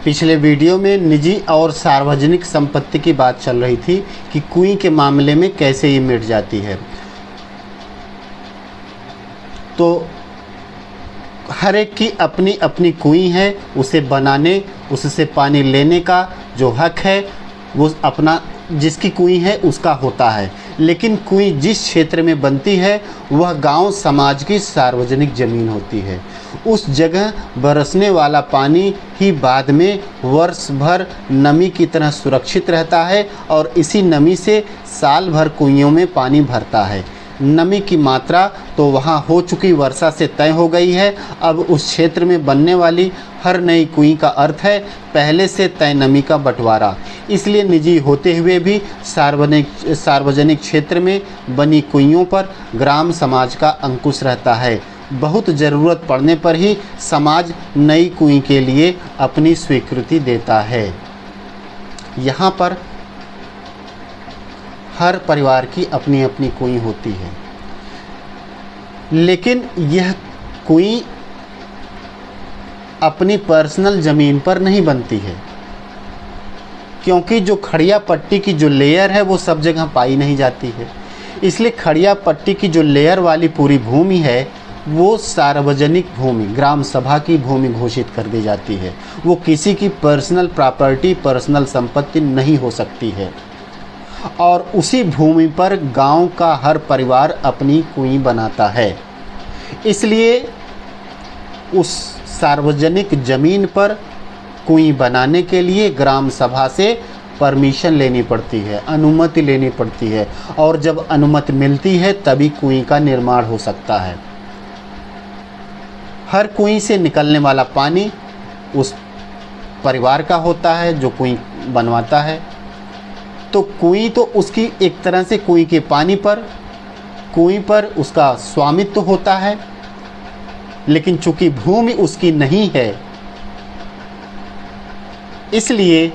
पिछले वीडियो में निजी और सार्वजनिक संपत्ति की बात चल रही थी कि कुएं के मामले में कैसे ये मिट जाती है। तो हर एक की अपनी अपनी कुएं है, उसे बनाने, उससे पानी लेने का जो हक है वो अपना, जिसकी कुएं है उसका होता है। लेकिन कुएं जिस क्षेत्र में बनती है वह गांव समाज की सार्वजनिक ज़मीन होती है। उस जगह बरसने वाला पानी ही बाद में वर्ष भर नमी की तरह सुरक्षित रहता है और इसी नमी से साल भर कुइयों में पानी भरता है। नमी की मात्रा तो वहाँ हो चुकी वर्षा से तय हो गई है। अब उस क्षेत्र में बनने वाली हर नई कुएं का अर्थ है पहले से तय नमी का बंटवारा। इसलिए निजी होते हुए भी सार्वजनिक क्षेत्र में बनी कुइयों पर ग्राम समाज का अंकुश रहता है। बहुत ज़रूरत पड़ने पर ही समाज नई कुएं के लिए अपनी स्वीकृति देता है। यहाँ पर हर परिवार की अपनी अपनी कुएं होती है, लेकिन यह कुएं अपनी पर्सनल ज़मीन पर नहीं बनती है, क्योंकि जो खड़िया पट्टी की जो लेयर है वो सब जगह पाई नहीं जाती है। इसलिए खड़िया पट्टी की जो लेयर वाली पूरी भूमि है वो सार्वजनिक भूमि, ग्राम सभा की भूमि घोषित कर दी जाती है। वो किसी की पर्सनल प्रॉपर्टी, पर्सनल संपत्ति नहीं हो सकती है। और उसी भूमि पर गांव का हर परिवार अपनी कुएं बनाता है। इसलिए उस सार्वजनिक ज़मीन पर कुएं बनाने के लिए ग्राम सभा से परमिशन लेनी पड़ती है, अनुमति लेनी पड़ती है, और जब अनुमति मिलती है तभी कुएं का निर्माण हो सकता है। हर कुएं से निकलने वाला पानी उस परिवार का होता है जो कुएं बनवाता है। तो कुएं तो उसकी एक तरह से कुएं के पानी पर, कुएं पर उसका स्वामित्व होता है, लेकिन चूंकि भूमि उसकी नहीं है इसलिए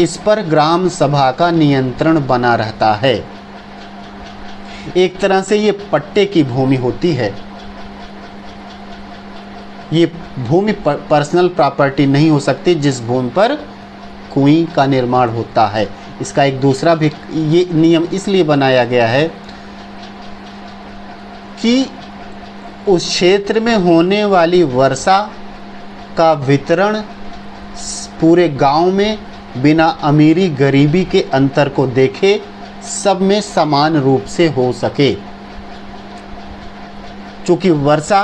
इस पर ग्राम सभा का नियंत्रण बना रहता है। एक तरह से ये पट्टे की भूमि होती है। ये भूमि पर्सनल प्रॉपर्टी नहीं हो सकती जिस भूमि पर कुएं का निर्माण होता है। इसका एक दूसरा भी ये नियम इसलिए बनाया गया है कि उस क्षेत्र में होने वाली वर्षा का वितरण पूरे गांव में बिना अमीरी गरीबी के अंतर को देखे सब में समान रूप से हो सके। चूँकि वर्षा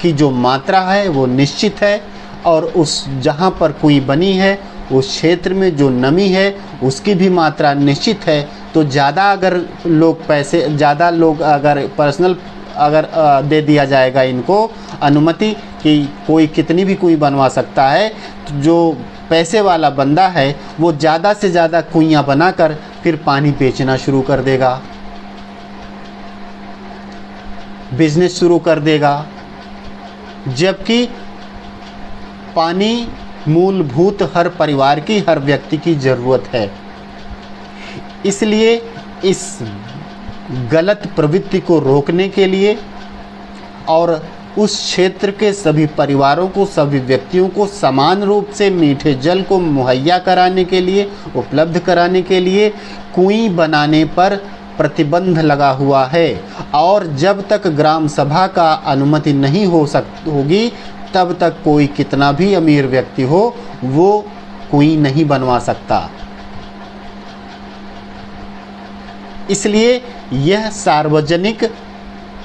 की जो मात्रा है वो निश्चित है और उस जहाँ पर कुएं बनी है उस क्षेत्र में जो नमी है उसकी भी मात्रा निश्चित है। तो ज़्यादा अगर लोग पैसे, ज़्यादा लोग अगर पर्सनल अगर दे दिया जाएगा इनको अनुमति कि कोई कितनी भी कुएं बनवा सकता है, तो जो पैसे वाला बंदा है वो ज़्यादा से ज़्यादा कुइयाँ बनाकर फिर पानी बेचना शुरू कर देगा, बिजनेस शुरू कर देगा। जबकि पानी मूलभूत हर परिवार की, हर व्यक्ति की ज़रूरत है। इसलिए इस गलत प्रवृत्ति को रोकने के लिए और उस क्षेत्र के सभी परिवारों को, सभी व्यक्तियों को समान रूप से मीठे जल को मुहैया कराने के लिए, उपलब्ध कराने के लिए कुएं बनाने पर प्रतिबंध लगा हुआ है। और जब तक ग्राम सभा का अनुमति नहीं होगी तब तक कोई कितना भी अमीर व्यक्ति हो वो कुएं नहीं बनवा सकता। इसलिए यह सार्वजनिक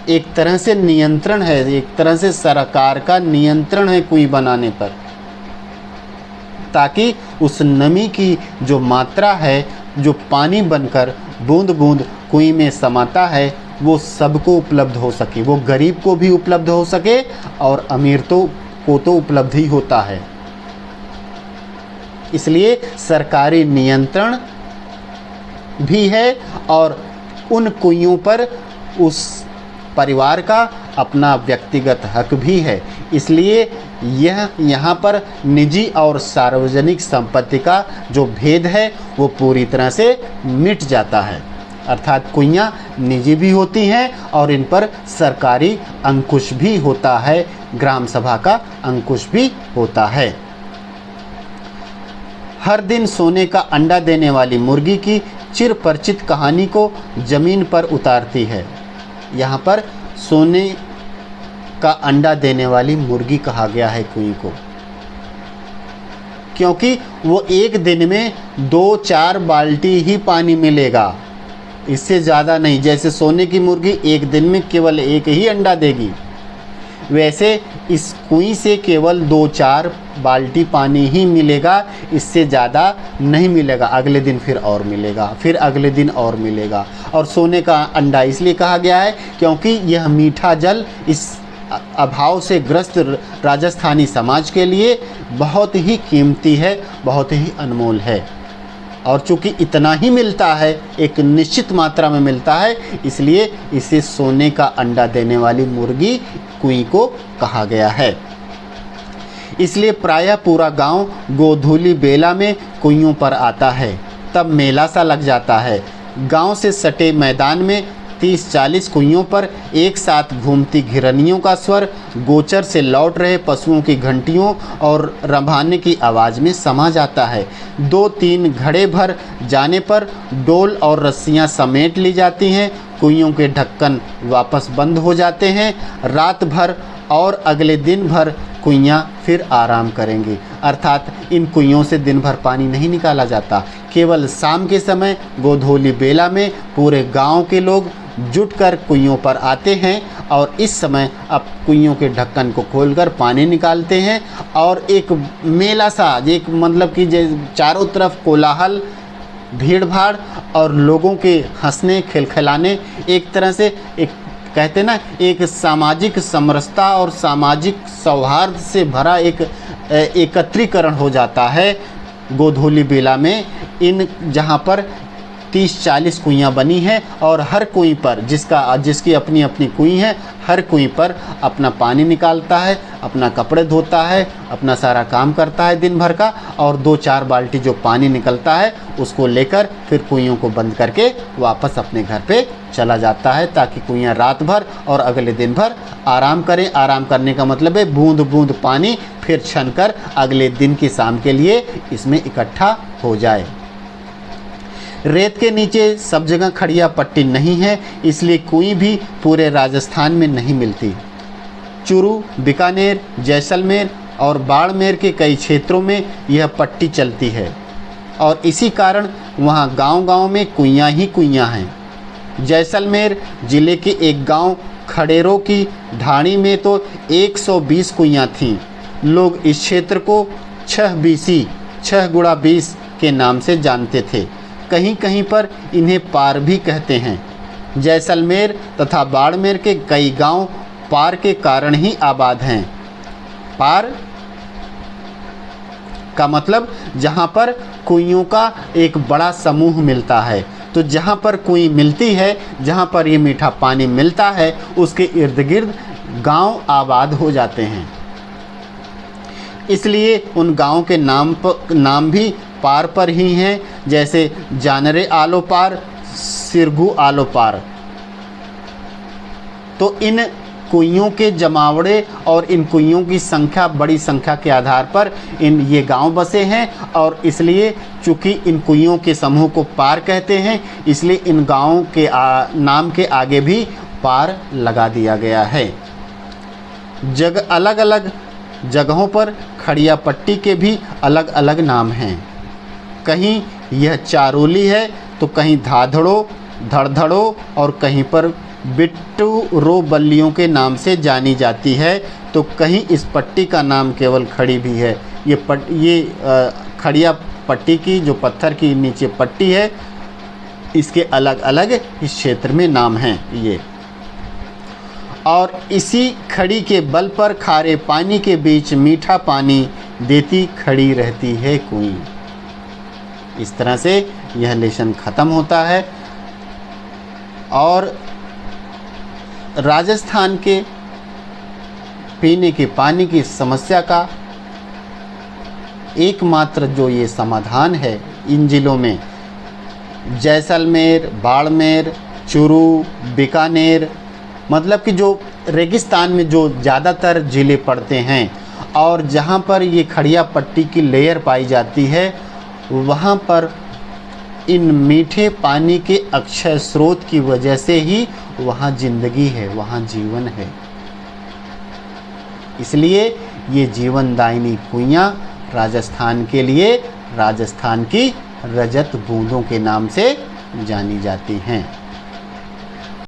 एक तरह से नियंत्रण है, एक तरह से सरकार का नियंत्रण है कुएं बनाने पर, ताकि उस नमी की जो मात्रा है, जो पानी बनकर बूंद बूंद कुएं में समाता है वो सबको उपलब्ध हो सके, वो गरीब को भी उपलब्ध हो सके और अमीर को तो उपलब्ध ही होता है। इसलिए सरकारी नियंत्रण भी है और उन कुइयों पर उस परिवार का अपना व्यक्तिगत हक भी है। इसलिए यह यहाँ पर निजी और सार्वजनिक संपत्ति का जो भेद है वो पूरी तरह से मिट जाता है। अर्थात कुइयाँ निजी भी होती हैं और इन पर सरकारी अंकुश भी होता है, ग्राम सभा का अंकुश भी होता है। हर दिन सोने का अंडा देने वाली मुर्गी की चिर परिचित कहानी को ज़मीन पर उतारती है। यहाँ पर सोने का अंडा देने वाली मुर्गी कहा गया है कुई को, क्योंकि वो एक दिन में 2-4 बाल्टी ही पानी मिलेगा, इससे ज़्यादा नहीं। जैसे सोने की मुर्गी एक दिन में केवल एक ही अंडा देगी, वैसे इस कुई से केवल 2-4 बाल्टी पानी ही मिलेगा, इससे ज़्यादा नहीं मिलेगा। अगले दिन फिर और मिलेगा, फिर अगले दिन और मिलेगा। और सोने का अंडा इसलिए कहा गया है क्योंकि यह मीठा जल इस अभाव से ग्रस्त राजस्थानी समाज के लिए बहुत ही कीमती है, बहुत ही अनमोल है। और चूँकि इतना ही मिलता है, एक निश्चित मात्रा में मिलता है, इसलिए इसे सोने का अंडा देने वाली मुर्गी कुई को कहा गया है। इसलिए प्रायः पूरा गांव गोधूली बेला में कुइयों पर आता है। तब मेला सा लग जाता है। गांव से सटे मैदान में 30-40 कुइयों पर एक साथ घूमती घिरनियों का स्वर गोचर से लौट रहे पशुओं की घंटियों और रंभाने की आवाज़ में समा जाता है। 2-3 घड़े भर जाने पर डोल और रस्सियां समेट ली जाती हैं। कुइयों के ढक्कन वापस बंद हो जाते हैं। रात भर और अगले दिन भर कुइयाँ फिर आराम करेंगी। अर्थात इन कुइयों से दिन भर पानी नहीं निकाला जाता। केवल शाम के समय गोधूली बेला में पूरे गांव के लोग जुटकर कुइयों पर आते हैं और इस समय अब कुइयों के ढक्कन को खोलकर पानी निकालते हैं। और एक मेला सा, एक मतलब कि चारों तरफ कोलाहल, भीड़ भाड़ और लोगों के हंसने खिलखिलाने, एक तरह से एक कहते हैं ना, एक सामाजिक समरसता और सामाजिक सौहार्द से भरा एक एकत्रीकरण हो जाता है गोधूली बेला में। इन जहाँ पर 30-40 कुइयाँ बनी हैं और हर कुई पर जिसकी अपनी अपनी कुई है, हर कुई पर अपना पानी निकालता है, अपना कपड़े धोता है, अपना सारा काम करता है दिन भर का, और 2-4 बाल्टी जो पानी निकलता है उसको लेकर फिर कुइयों को बंद करके वापस अपने घर पे चला जाता है, ताकि कुइयाँ रात भर और अगले दिन भर आराम करें। आराम करने का मतलब है बूंद बूंद पानी फिर छनकर अगले दिन की शाम के लिए इसमें इकट्ठा हो जाए। रेत के नीचे सब जगह खड़िया पट्टी नहीं है, इसलिए कुई भी पूरे राजस्थान में नहीं मिलती। चूरू, बीकानेर, जैसलमेर और बाड़मेर के कई क्षेत्रों में यह पट्टी चलती है और इसी कारण वहाँ गांव-गांव में कुइयाँ ही कुइयाँ हैं। जैसलमेर ज़िले के एक गांव खड़ेरों की ढाणी में तो 120 कुइयाँ थीं। लोग इस क्षेत्र को 6 गुणा 20 के नाम से जानते थे। कहीं कहीं पर इन्हें पार भी कहते हैं। जैसलमेर तथा बाड़मेर के कई गांव पार के कारण ही आबाद हैं। पार का मतलब जहां पर कुइयों का एक बड़ा समूह मिलता है। तो जहां पर कुई मिलती है, जहां पर ये मीठा पानी मिलता है, उसके इर्द गिर्द गांव आबाद हो जाते हैं। इसलिए उन गांव के नाम भी पार पर ही हैं, जैसे जानरे आलो पार, सिरगू आलो पार। तो इन कुइयों के जमावड़े और इन कुइयों की संख्या, बड़ी संख्या के आधार पर ये गांव बसे हैं और इसलिए चूँकि इन कुइयों के समूह को पार कहते हैं, इसलिए इन गांवों के नाम के आगे भी पार लगा दिया गया है। अलग अलग जगहों पर खड़िया पट्टी के भी अलग अलग नाम हैं। कहीं यह चारोली है तो कहीं धाधड़ो, धड़धड़ो और कहीं पर बिट्टू रो बल्लियों के नाम से जानी जाती है। तो कहीं इस पट्टी का नाम केवल खड़ी भी है। ये खड़िया पट्टी की जो पत्थर की नीचे पट्टी है, इसके अलग अलग इस क्षेत्र में नाम हैं ये। और इसी खड़ी के बल पर खारे पानी के बीच मीठा पानी देती खड़ी रहती है कुई। इस तरह से यह लेसन ख़त्म होता है। और राजस्थान के पीने के पानी की समस्या का एकमात्र जो ये समाधान है इन ज़िलों में, जैसलमेर, बाड़मेर, चूरू, बीकानेर, मतलब कि जो रेगिस्तान में जो ज़्यादातर ज़िले पड़ते हैं और जहाँ पर ये खड़िया पट्टी की लेयर पाई जाती है, वहाँ पर इन मीठे पानी के अक्षय स्रोत की वजह से ही वहाँ जिंदगी है, वहाँ जीवन है। इसलिए ये जीवनदायिनी कुइयाँ राजस्थान के लिए राजस्थान की रजत बूंदों के नाम से जानी जाती हैं।